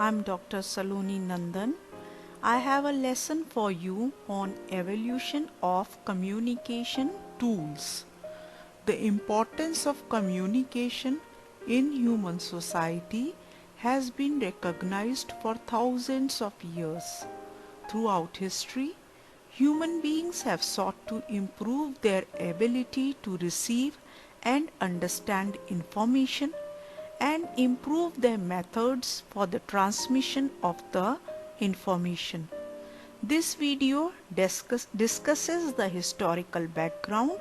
I'm Dr. Saloni Nandan. I have a lesson for you on evolution of communication tools. The importance of communication in human society has been recognized for thousands of years. Throughout history, human beings have sought to improve their ability to receive and understand information and improve their methods for the transmission of the information. This video discusses the historical background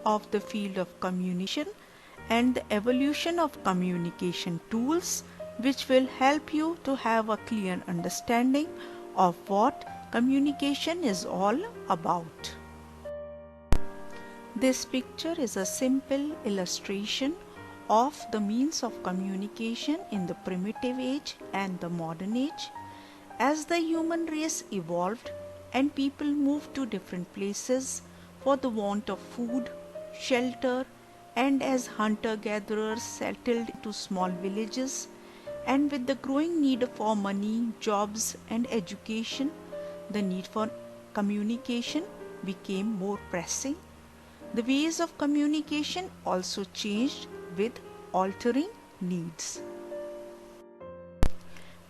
of the field of communication and the evolution of communication tools, which will help you to have a clear understanding of what communication is all about. This picture is a simple illustration of the means of communication in the primitive age and the modern age. As the human race evolved and people moved to different places for the want of food, shelter, and as hunter-gatherers settled into small villages, and with the growing need for money, jobs, and education, the need for communication became more pressing. The ways of communication also changed with altering needs.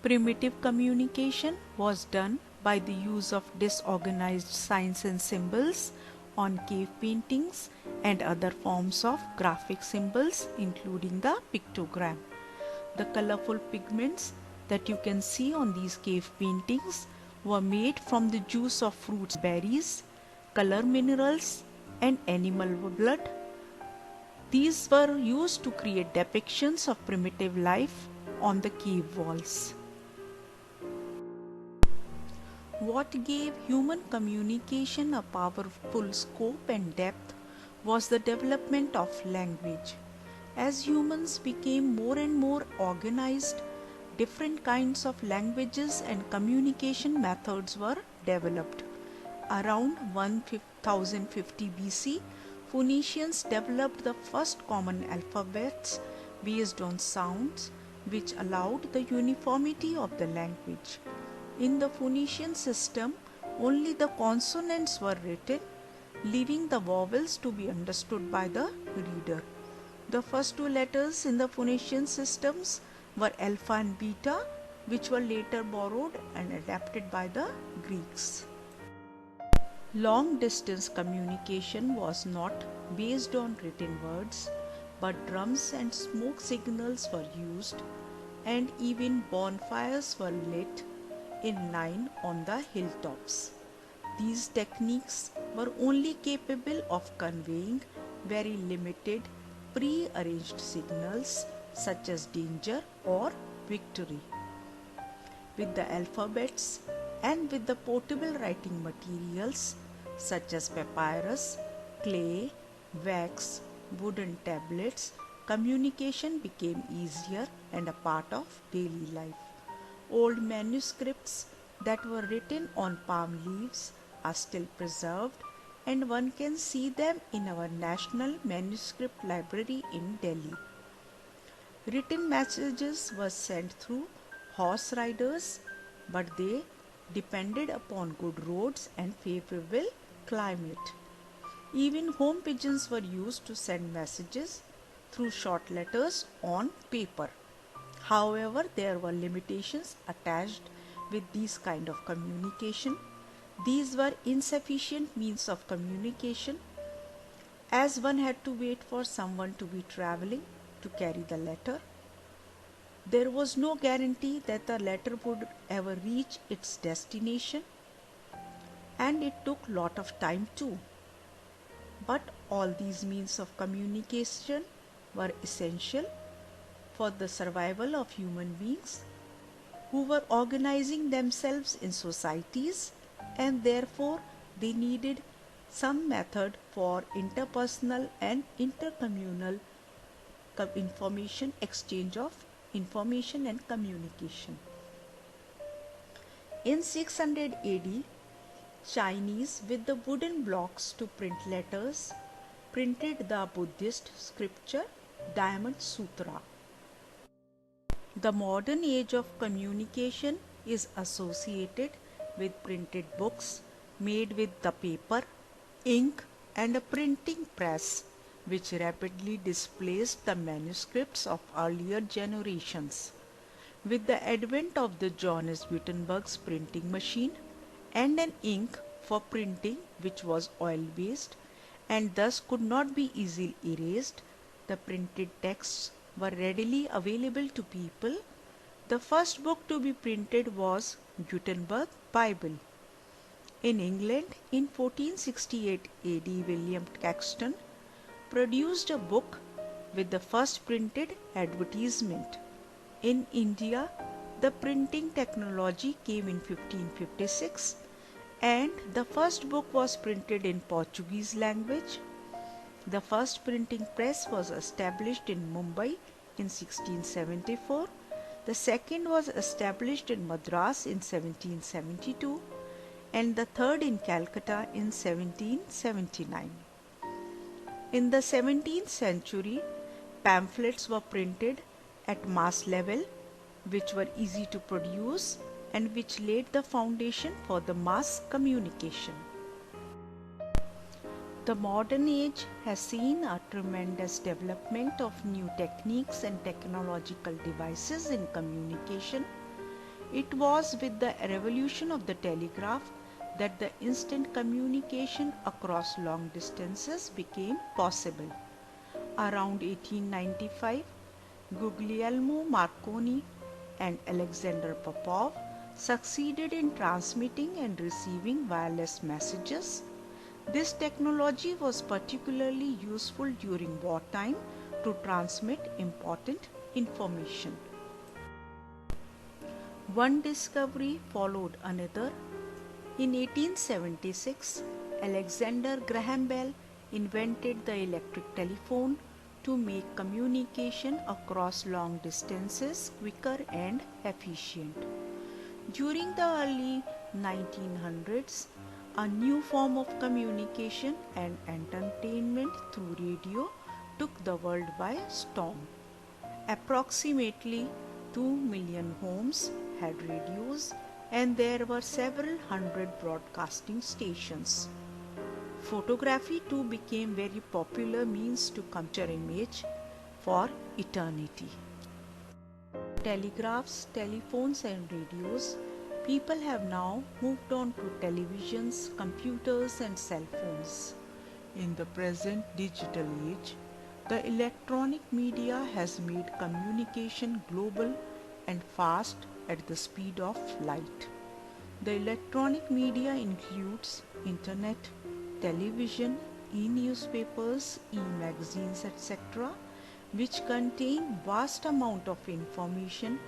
Primitive communication was done by the use of disorganized signs and symbols on cave paintings and other forms of graphic symbols, including the pictogram. The colorful pigments that you can see on these cave paintings were made from the juice of fruits, berries, color minerals, and animal blood. These were used to create depictions of primitive life on the cave walls. What gave human communication a powerful scope and depth was the development of language. As humans became more and more organized, different kinds of languages and communication methods were developed. Around 1050 BC, Phoenicians developed the first common alphabets based on sounds, which allowed the uniformity of the language. In the Phoenician system, only the consonants were written, leaving the vowels to be understood by the reader. The first two letters in the Phoenician systems were alpha and beta, which were later borrowed and adapted by the Greeks. Long distance communication was not based on written words, but drums and smoke signals were used, and even bonfires were lit in line on the hilltops. These techniques were only capable of conveying very limited pre-arranged signals such as danger or victory. With the alphabets and with the portable writing materials such as papyrus, clay, wax, wooden tablets, communication became easier and a part of daily life. Old manuscripts that were written on palm leaves are still preserved, and one can see them in our National Manuscript Library in Delhi. Written messages were sent through horse riders, but they depended upon good roads and favorable climate. Even home pigeons were used to send messages through short letters on paper. However, there were limitations attached with these kind of communication. These were insufficient means of communication, as one had to wait for someone to be traveling to carry the letter. There was no guarantee that the letter would ever reach its destination, and it took a lot of time too. But all these means of communication were essential for the survival of human beings who were organizing themselves in societies, and therefore they needed some method for interpersonal and intercommunal information exchange of information and communication. In 600 AD, Chinese with the wooden blocks to print letters printed the Buddhist scripture Diamond Sutra. The modern age of communication is associated with printed books made with the paper, ink, and a printing press, which rapidly displaced the manuscripts of earlier generations. With the advent of the Johannes Gutenberg's printing machine and an ink for printing which was oil-based and thus could not be easily erased, the printed texts were readily available to people. The first book to be printed was Gutenberg Bible. In England, in 1468 AD, William Caxton produced a book with the first printed advertisement. In India, the printing technology came in 1556 and the first book was printed in Portuguese language. The first printing press was established in Mumbai in 1674. The second was established in Madras in 1772 and the third in Calcutta in 1779. In the 17th century, pamphlets were printed at mass level, which were easy to produce and which laid the foundation for the mass communication. The modern age has seen a tremendous development of new techniques and technological devices in communication. It was with the revolution of the telegraph that the instant communication across long distances became possible. Around 1895, Guglielmo Marconi and Alexander Popov succeeded in transmitting and receiving wireless messages. This technology was particularly useful during wartime to transmit important information. One discovery followed another. In 1876, Alexander Graham Bell invented the electric telephone to make communication across long distances quicker and efficient. During the early 1900s, a new form of communication and entertainment through radio took the world by storm. Approximately 2 million homes had radios and there were several hundred broadcasting stations. Photography too became very popular means to capture image for eternity. Telegraphs, telephones and radios, people have now moved on to televisions, computers and cell phones. In the present digital age, the electronic media has made communication global and fast at the speed of light. The electronic media includes internet, television, e-newspapers, e-magazines, etc., which contain vast amount of information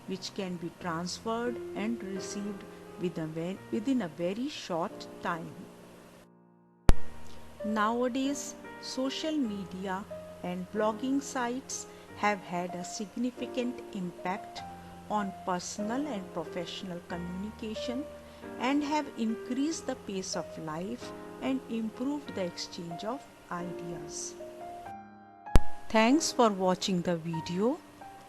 which can be transferred and received within a very short time. Nowadays, social media and blogging sites have had a significant impact on personal and professional communication and have increased the pace of life and improved the exchange of ideas. Thanks for watching the video.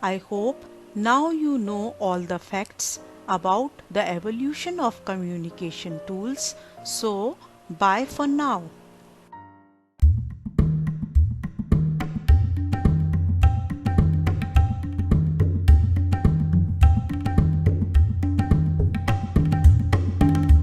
I hope now you know all the facts about the evolution of communication tools. So, bye for now.